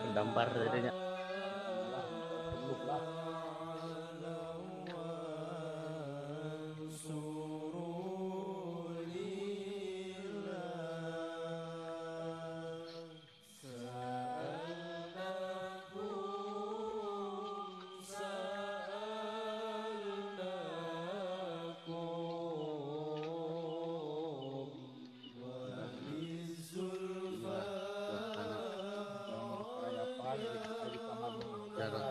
Dampar dadanya.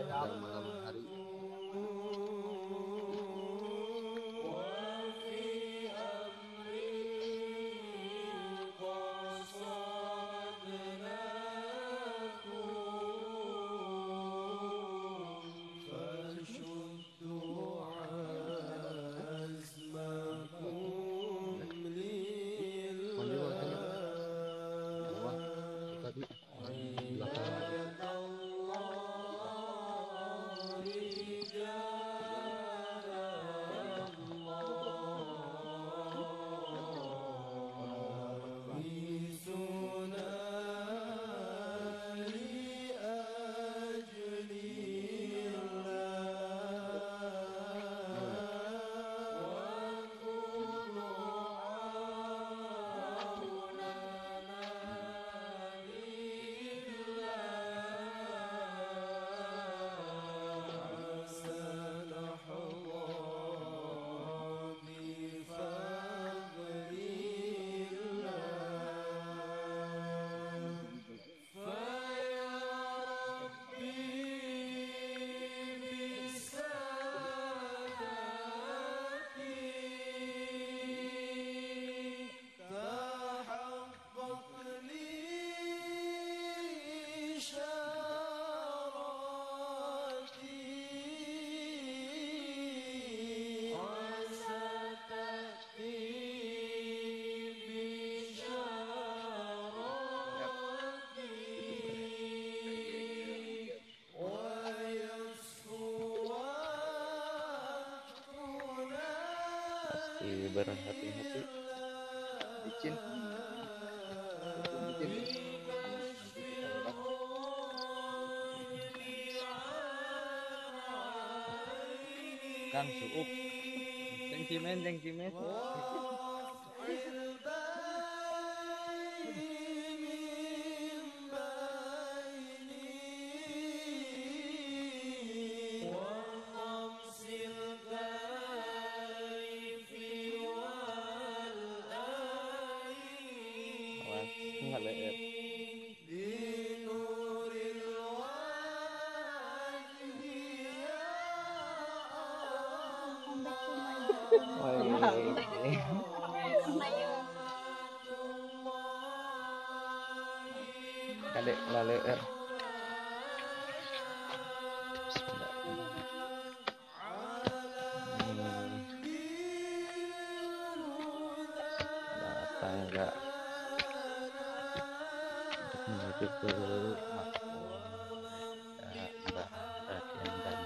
Dan malam hari pasti berhati-hati. Licin. Kang suuk. Cengcimen. Awas ngaleut. Kadek laleur. Bismillah. Tangga menuju ke Mbah Raden dan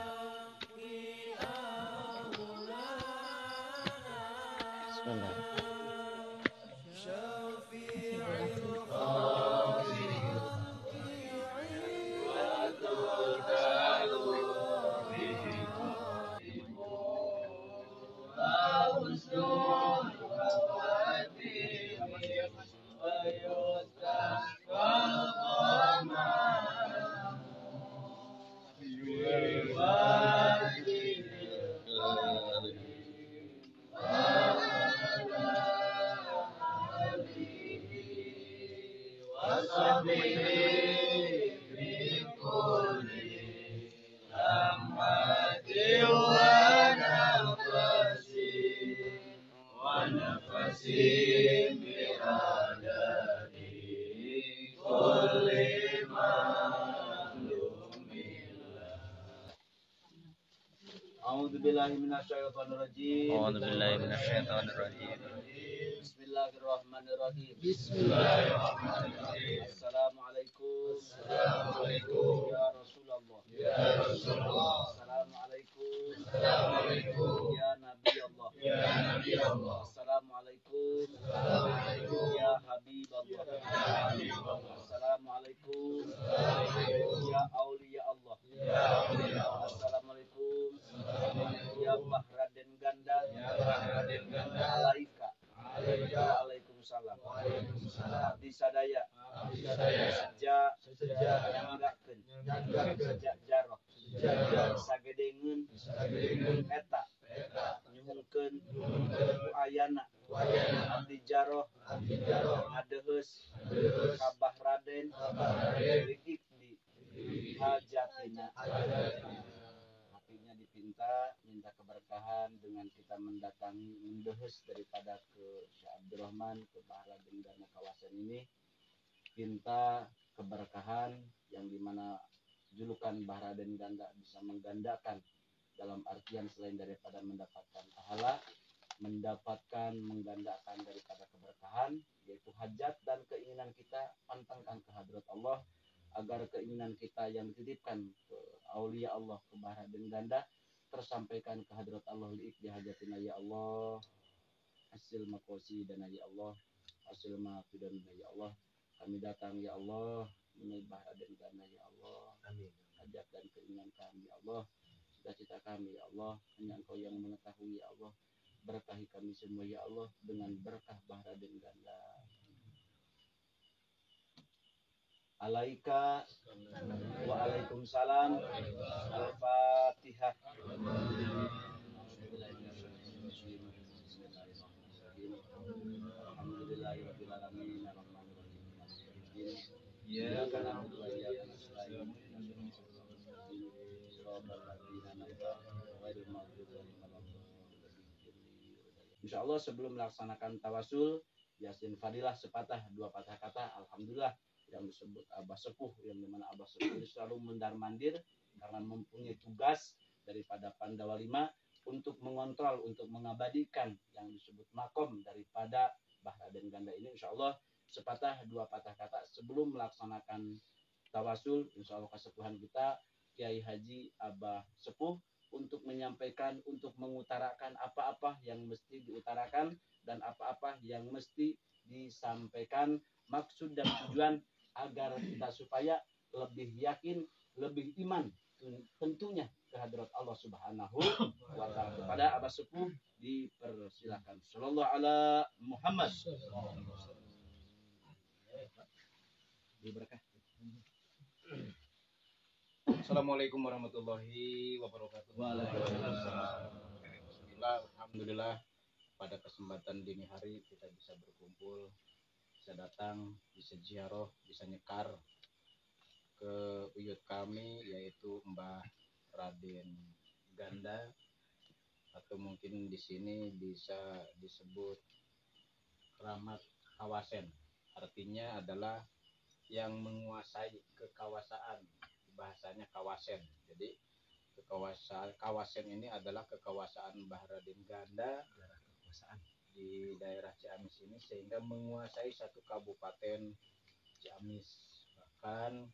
Bismillah. A'udzubillahi minasyaitonirrajim. A'udzubillahi minasyaitonirrajim. Bismillahirrahmanirrahim. Bismillahirrahmanirrahim. Assalamualaikum. Assalamualaikum. Ya Rasulullah. Ya Rasulullah. Assalamualaikum. Assalamualaikum. Ya Nabi Allah. Ya Nabi Allah. Assalamualaikum. Assalamualaikum. Ya Habib Allah. Ya Habib Allah. Assalamualaikum. Assalamualaikum. Ya Aulia Allah. Ya Aulia Allah. Assalamualaikum. Assalamualaikum. Ya Bahraden Ganda. Ya Bahraden Ganda. Alaika. Alaika. Waalaikumsalam. Waalaikumsalam. Abdi sadaya. Abdi sadaya. Sejak Sejak nyanggakeun. nyanggakeun. Sejak jaroh. Sejak Sagedengeun. sagedengeun. Eta. Eta. Nyuhungkeun. Nyuhungkeun. Ku ayana. Wayana. Abdi jaroh. Abdi jaroh. Adeheus. Adeheus. Kabah Raden. Kabah Raden. Diikdi. Hajatina. Hajatina. Artinya dipinta minta keberkahan dengan kita mendatangi mendehes daripada ke Syekh Abdurrahman ke Bahra dan kawasan ini, pinta keberkahan yang dimana julukan Bahra dan Ganda bisa menggandakan dalam artian selain daripada mendapatkan pahala, mendapatkan menggandakan daripada keberkahan, yaitu hajat dan keinginan kita pantangkan ke hadrat Allah, agar keinginan kita yang dititipkan ke aulia Allah ke Bahra dan Ganda tersampaikan ke hadrat Allah liik di hajatina ya Allah, hasil makosi dan ya Allah, hasil mafidan ya Allah, kami datang ya Allah menuju Bahra dan Ganda ya Allah, amin. Hajat dan keinginan kami ya Allah, cita-cita kami ya Allah, hanya Engkau yang mengetahui ya Allah, berkahi kami semua ya Allah dengan berkah Bahra dan Ganda. Alaika waalaikumsalam. Al-Fatihah. Alhamdulillahirrahmanirrahim. Iyyaka na'budu wa iyyaka nasta'in. Insyaallah sebelum melaksanakan tawasul, Yasin Fadilah sepatah dua patah kata alhamdulillah yang disebut Abah Sepuh, yang dimana Abah Sepuh ini selalu mundar-mandir karena mempunyai tugas daripada Pandawa 5 untuk mengontrol, untuk mengabadikan yang disebut makom daripada Bahra dan Ganda ini. Insya Allah sepatah dua patah kata sebelum melaksanakan tawasul, insya Allah kesepuhan kita Kiai Haji Abah Sepuh untuk menyampaikan, untuk mengutarakan apa-apa yang mesti diutarakan dan apa-apa yang mesti disampaikan, maksud dan tujuan agar kita supaya lebih yakin, lebih iman tentunya kehadirat Allah Subhanahu wa taala. Kepada Abah Sepuh dipersilakan. Sallallahu ala Muhammad. Diberkah. Assalamualaikum warahmatullahi wabarakatuh. Alhamdulillah pada kesempatan dini hari kita bisa berkumpul, bisa datang, bisa ziarah, bisa nyekar ke uyut kami yaitu Mbah Raden Ganda, atau mungkin di sini bisa disebut keramat kawasan. Artinya adalah yang menguasai kekawasaan, bahasanya kawasan. Jadi kawasan ini adalah kekawasaan Mbah Raden Ganda di daerah Ciamis ini, sehingga menguasai satu kabupaten Ciamis. Bahkan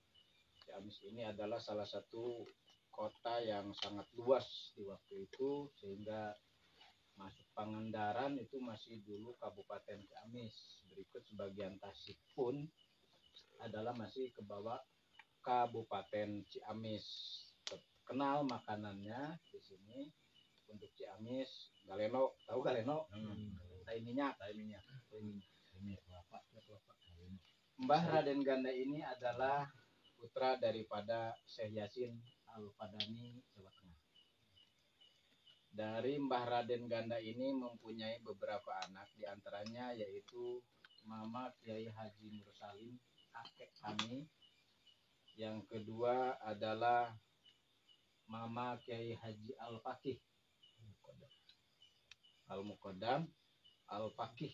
Ciamis ini adalah salah satu kota yang sangat luas di waktu itu, sehingga masuk Pangandaran itu masih dulu Kabupaten Ciamis. Berikut sebagian Tasik pun adalah masih ke bawah Kabupaten Ciamis. Terkenal makanannya di sini untuk Ciamis, galeno. Tahu galeno? Tai minyak. Mbah Raden Ganda ini adalah putra daripada Syekh Yasin Al-Fadani, Jawa Tengah. Dari Mbah Raden Ganda ini mempunyai beberapa anak, diantaranya yaitu Mama Kiai Haji Mursalim, kakek kami. Yang kedua adalah Mama Kiai Haji Al-Fakih Al-Muqaddam Al-Fakih.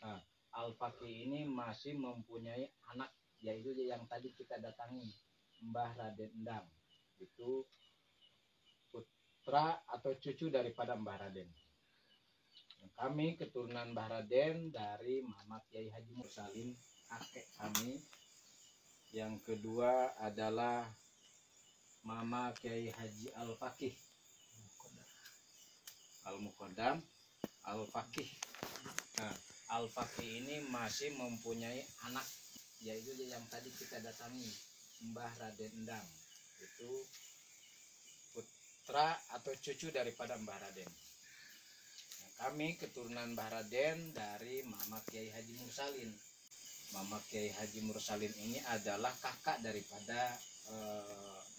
Nah, Al-Fakih ini masih mempunyai anak, yaitu yang tadi kita datangi, Mbah Raden Endang. Itu putra atau cucu daripada Mbah Raden. Kami keturunan Mbah Raden dari Mama Kiai Haji Mursalin, kakek kami. Yang kedua adalah Mama Kiai Haji Al-Fakih Al-Muqaddam Al-Fakih. Nah, Al-Fakih ini masih mempunyai anak, yaitu yang tadi kita datangi, Mbah Raden Endang. Itu putra atau cucu daripada Mbah Raden. Nah, kami keturunan Mbah Raden dari Mama Kiai Haji Mursalin. Mama Kiai Haji Mursalin ini adalah kakak daripada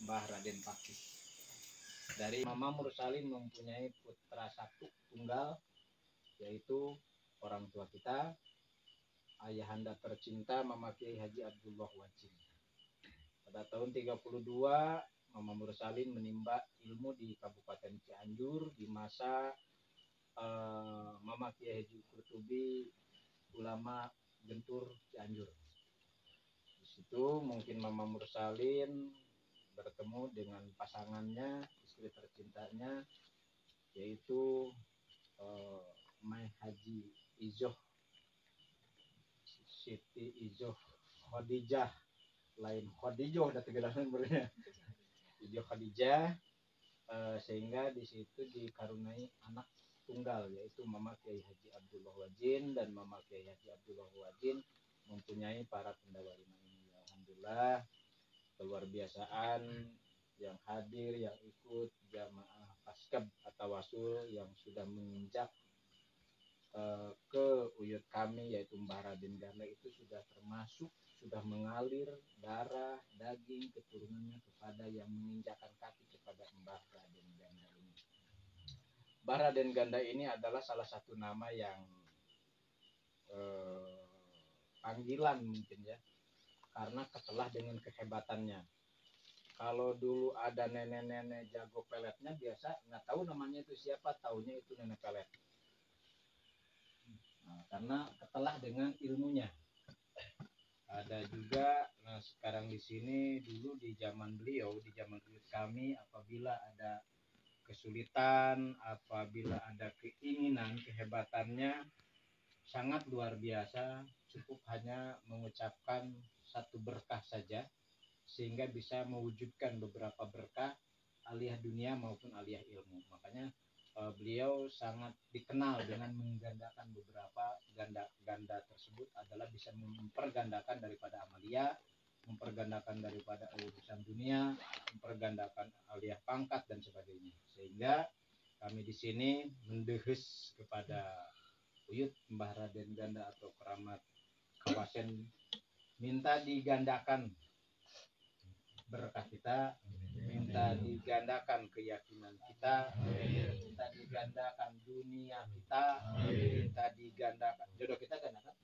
Mbah Raden Fakih. Dari Mama Mursalin mempunyai putra satu tunggal, yaitu orang tua kita, ayahanda tercinta Mama Kiai Haji Abdullah Wajin. Pada tahun 32, Mama Mursalin menimba ilmu di Kabupaten Cianjur di masa Mama Kiai Haji Kurtubi, ulama Gentur Cianjur. Di situ mungkin Mama Mursalin bertemu dengan pasangannya, istri tercintanya, yaitu Mai Haji Izoh, Siti Izoh Khadijah, lain Khadijah udah tegelasan bernya, Izoh Khadijah, sehingga di situ dikaruniai anak tunggal, yaitu Mama Kiai Haji Abdullah Wajin, dan Mama Kiai Haji Abdullah Wajin mempunyai para pendawa lima ini. Alhamdulillah, luar biasaan yang hadir, yang ikut jamaah paskab atau wasul yang sudah menginjak ke uyut kami, yaitu Mbah Raden Ganda, itu sudah termasuk sudah mengalir darah daging keturunannya kepada yang menginjakan kaki kepada Mbah Raden Ganda ini. Mbah Raden Ganda ini adalah salah satu nama yang panggilan mungkin ya, karena ketelah dengan kehebatannya. Kalau dulu ada nenek-nenek jago peletnya, biasa nggak tahu namanya itu siapa, taunya itu nenek pelet. Nah, karena ketelah dengan ilmunya. Ada juga, nah sekarang di sini dulu di zaman beliau, di zaman kami, apabila ada kesulitan, apabila ada keinginan, kehebatannya sangat luar biasa, cukup hanya mengucapkan satu berkah saja sehingga bisa mewujudkan beberapa berkah aliyah dunia maupun aliyah ilmu. Makanya beliau sangat dikenal dengan menggandakan beberapa ganda tersebut adalah bisa mempergandakan daripada amalia, mempergandakan daripada urusan dunia, mempergandakan aliyah pangkat dan sebagainya. Sehingga kami di sini mendehes kepada Uyut Mbah Raden Ganda atau keramat Kawasen, minta digandakan berkah kita, minta digandakan keyakinan kita, minta digandakan dunia kita, minta digandakan jodoh kita, gandakan.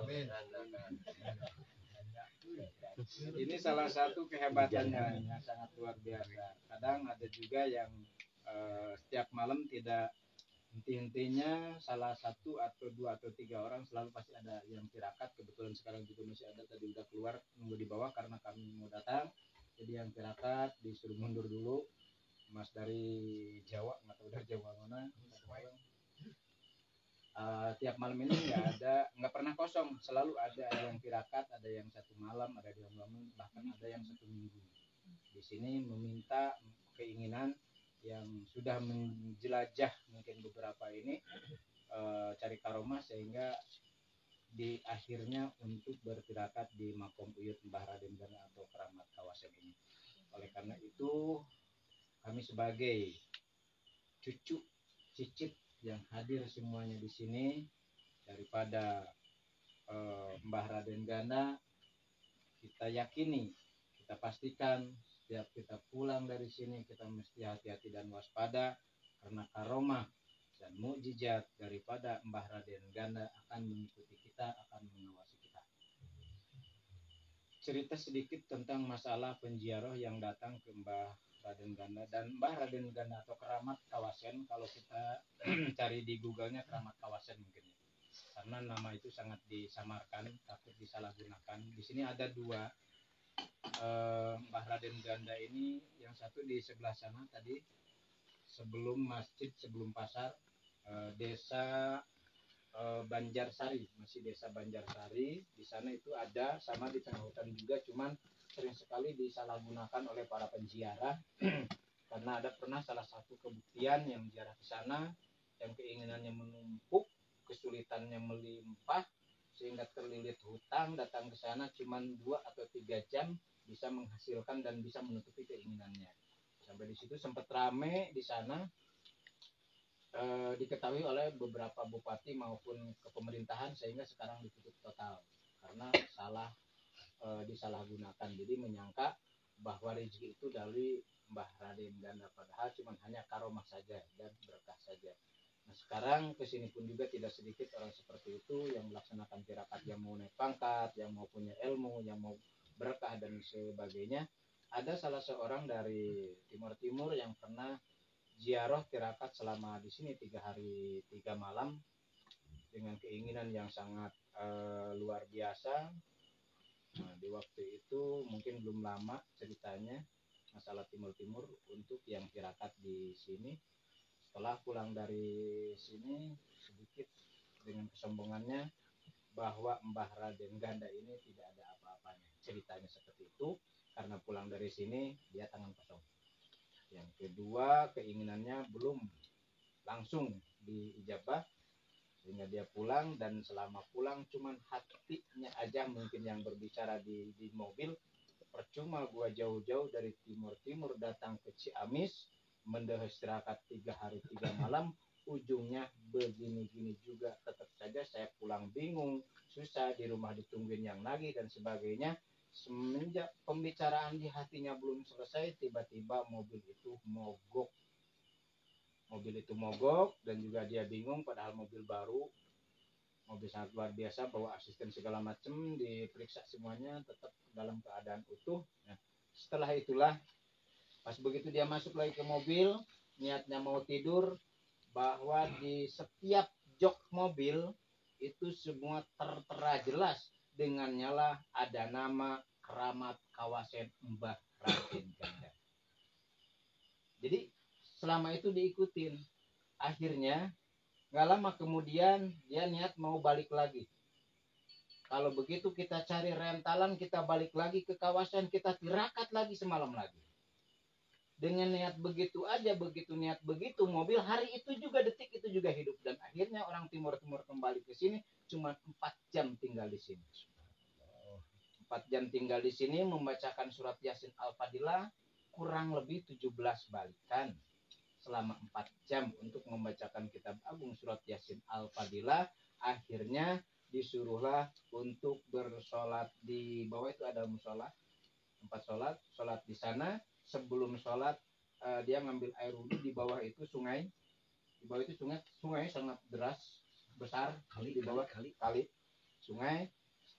Amin. Ini salah satu kehebatannya yang sangat luar biasa. Kadang ada juga yang setiap malam tidak henti-hentinya, salah satu atau dua atau tiga orang selalu pasti ada yang tirakat. Kebetulan sekarang juga masih ada, tadi udah keluar nunggu di bawah karena kami mau datang. Jadi yang tirakat disuruh mundur dulu. Mas dari Jawa, nggak tahu dari Jawa mana. Tiap malam ini nggak pernah kosong, selalu ada yang tirakat, ada yang satu malam, ada yang malam, bahkan ada yang satu minggu. Di sini meminta keinginan yang sudah menjelajah mungkin beberapa ini, cari karomah sehingga di akhirnya untuk bertirakat di makom Uyut Mbah Raden Ganda atau keramat Kawasen ini. Oleh karena itu kami sebagai cucu cicit yang hadir semuanya di sini daripada Mbah Raden Ganda, kita yakini, kita pastikan setiap kita pulang dari sini kita mesti hati-hati dan waspada, karena karomah dan mukjizat daripada Mbah Raden Ganda akan mengikuti kita, akan mengawasi kita. Cerita sedikit tentang masalah penziarah yang datang ke Mbah Raden Ganda. Dan Mbah Raden Ganda atau keramat Kawasen, kalau kita cari di Google-nya keramat Kawasen mungkin ya, karena nama itu sangat disamarkan, takut disalahgunakan. Di sini ada dua Mbah Raden Ganda ini, yang satu di sebelah sana tadi sebelum masjid, sebelum pasar, desa Banjarsari, masih desa Banjarsari. Di sana itu ada, sama di tengah hutan juga, cuman sering sekali disalahgunakan oleh para penziarah karena ada pernah salah satu kebuktian yang ziarah ke sana yang keinginannya menumpuk, kesulitannya melimpah sehingga terlilit hutang, datang ke sana cuman 2 atau 3 jam bisa menghasilkan dan bisa menutupi keinginannya. Sampai di situ sempat rame di sana, diketahui oleh beberapa bupati maupun kepemerintahan sehingga sekarang ditutup total karena disalahgunakan. Jadi menyangka bahwa rezeki itu dari Mbah Raden Ganda, padahal cuma hanya karomah saja dan berkah saja. Nah sekarang kesini pun juga tidak sedikit orang seperti itu yang melaksanakan tirakat, yang mau naik pangkat, yang mau punya ilmu, yang mau berkah dan sebagainya. Ada salah seorang dari Timur yang pernah ziarah tirakat selama di sini 3 hari 3 malam dengan keinginan yang sangat luar biasa. Nah, di waktu itu mungkin belum lama ceritanya masalah Timur untuk yang tirakat di sini. Setelah pulang dari sini sedikit dengan kesombongannya bahwa Mbah Raden Ganda ini tidak ada apa-apanya. Ceritanya seperti itu karena pulang dari sini dia tangan kosong. Yang kedua, keinginannya belum langsung diijabah sehingga dia pulang, dan selama pulang cuman hatinya aja mungkin yang berbicara di mobil. Percuma gua jauh-jauh dari timur datang ke Ciamis mendehes tirakat 3 hari 3 malam, ujungnya begini-gini juga. Tetap saja saya pulang bingung, susah, di rumah ditungguin yang nagih dan sebagainya. Semenjak pembicaraan di hatinya belum selesai, tiba-tiba mobil itu mogok dan juga dia bingung, padahal mobil baru, mobil sangat luar biasa, bawa asisten segala macam, diperiksa semuanya tetap dalam keadaan utuh. Nah, setelah itulah pas begitu dia masuk lagi ke mobil, niatnya mau tidur, bahwa di setiap jok mobil itu semua tertera jelas dengan nyala ada nama Keramat Kawasan Mbah Raden Ganda. Jadi selama itu diikutin. Akhirnya nggak lama kemudian dia niat mau balik lagi. Kalau begitu kita cari rentalan, kita balik lagi ke kawasan, kita tirakat lagi semalam lagi. Dengan niat begitu aja, begitu niat begitu, mobil hari itu juga, detik itu juga hidup. Dan akhirnya orang timur kembali ke sini cuma 4 jam tinggal di sini. 4 jam tinggal di sini membacakan surat Yasin Al-Fadilah kurang lebih 17 balikan selama 4 jam untuk membacakan kitab agung surat Yasin Al-Fadilah. Akhirnya disuruhlah untuk bersolat di bawah, itu ada musola, tempat solat di sana. Sebelum solat dia ngambil air wudhu, di bawah itu sungai, sungai sangat deras, besar, di bawah kali sungai.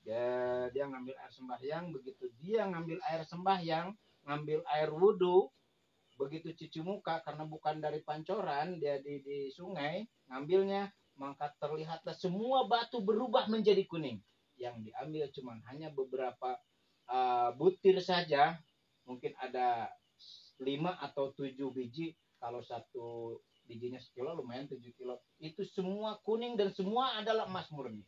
Dia ngambil air sembahyang. Begitu dia ngambil air sembahyang, ngambil air wudhu, begitu cuci muka karena bukan dari pancoran, dia di sungai ngambilnya, maka terlihatlah semua batu berubah menjadi kuning. Yang diambil cuma hanya beberapa butir saja, mungkin ada 5 atau 7 biji. Kalau satu bijinya sekilo, lumayan 7 kilo. Itu semua kuning dan semua adalah emas murni.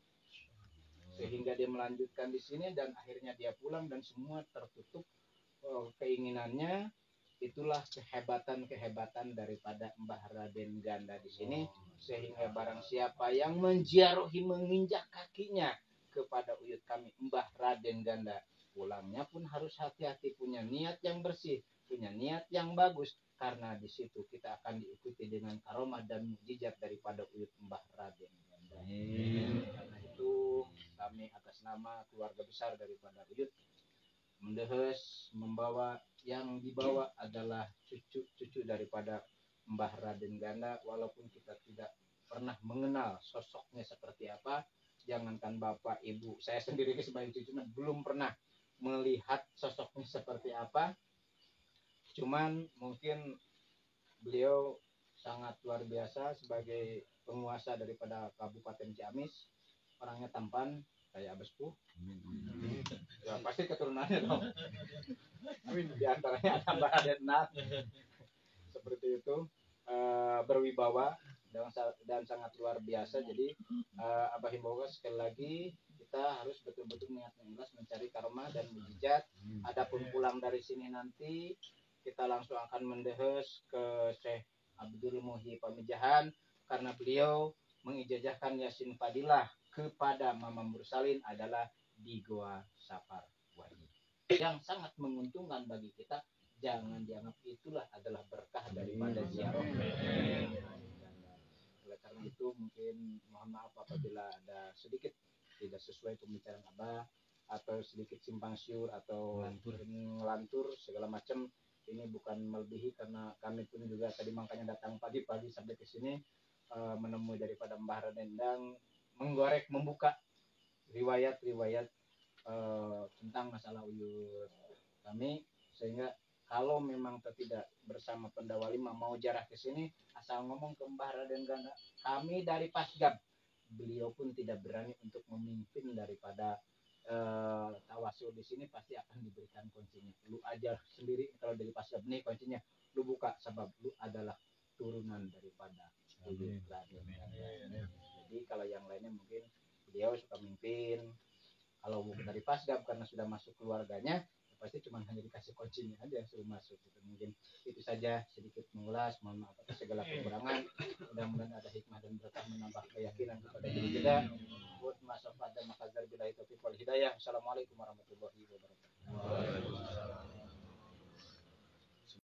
Sehingga dia melanjutkan di sini dan akhirnya dia pulang dan semua tertutup keinginannya. Itulah kehebatan daripada Mbah Raden Ganda di sini, sehingga barang siapa yang menziarahi, menginjak kakinya kepada uyut kami Mbah Raden Ganda, pulangnya pun harus hati-hati, punya niat yang bersih, punya niat yang bagus, karena di situ kita akan diikuti dengan karomah dan mukjizat daripada uyut Mbah Raden Ganda. Karena itu kami atas nama keluarga besar daripada uyut mendehes, membawa, yang dibawa adalah cucu daripada Mbah Raden Ganda. Walaupun kita tidak pernah mengenal sosoknya seperti apa, jangankan bapak ibu, saya sendiri sebagai cucunya belum pernah melihat sosoknya seperti apa. Cuman mungkin beliau sangat luar biasa sebagai penguasa daripada Kabupaten Ciamis. Orangnya tampan kayak Abah Sepuh. Ya pasti keturunannya dong. Di antaranya ada Mbah Raden Nat. Seperti itu. berwibawa dan sangat luar biasa. Jadi Abah himbaukan sekali lagi, kita harus betul-betul niat ikhlas mencari karma dan mujizat. Adapun pulang dari sini nanti kita langsung akan mendehes ke Syekh Abdul Muhyi Pamijahan karena beliau mengijazahkan Yasin Fadilah kepada Mama Mursalin adalah di Goa Sapar Wadi, yang sangat menguntungkan bagi kita. Jangan dianggap itulah adalah berkah daripada ziarah. Oleh karena itu mungkin mohon maaf apabila ada sedikit tidak sesuai pembicaraan Abah atau sedikit simpang siur atau ngelantur segala macam. Ini bukan melebihi karena kami pun juga tadi makanya datang pagi-pagi sampai ke sini menemui daripada Mbah Radendang membuka riwayat-riwayat tentang masalah uyut kami, sehingga kalau memang tidak bersama Pendawa Lima mau jarah ke sini asal ngomong ke Mbah Raden Ganda, kami dari Pasgab, beliau pun tidak berani untuk memimpin daripada tawasul di sini, pasti akan diberikan kuncinya. Lu aja sendiri kalau dari Pasgab nih kuncinya, lu buka sebab lu adalah turunan daripada Raden. Jadi kalau yang lainnya mungkin beliau suka mimpin. Kalau dari Pasgab karena sudah masuk keluarganya, pasti cuma hanya dikasih kuncinya aja suruh masuk gitu. Mungkin itu saja sedikit mengulas, mohon maaf atas segala kekurangan. Mudah-mudahan ada hikmah dan berkah menambah keyakinan kepada diri kita. Buat masa pada makazar bila itu wal hidayah. Assalamualaikum warahmatullahi wabarakatuh.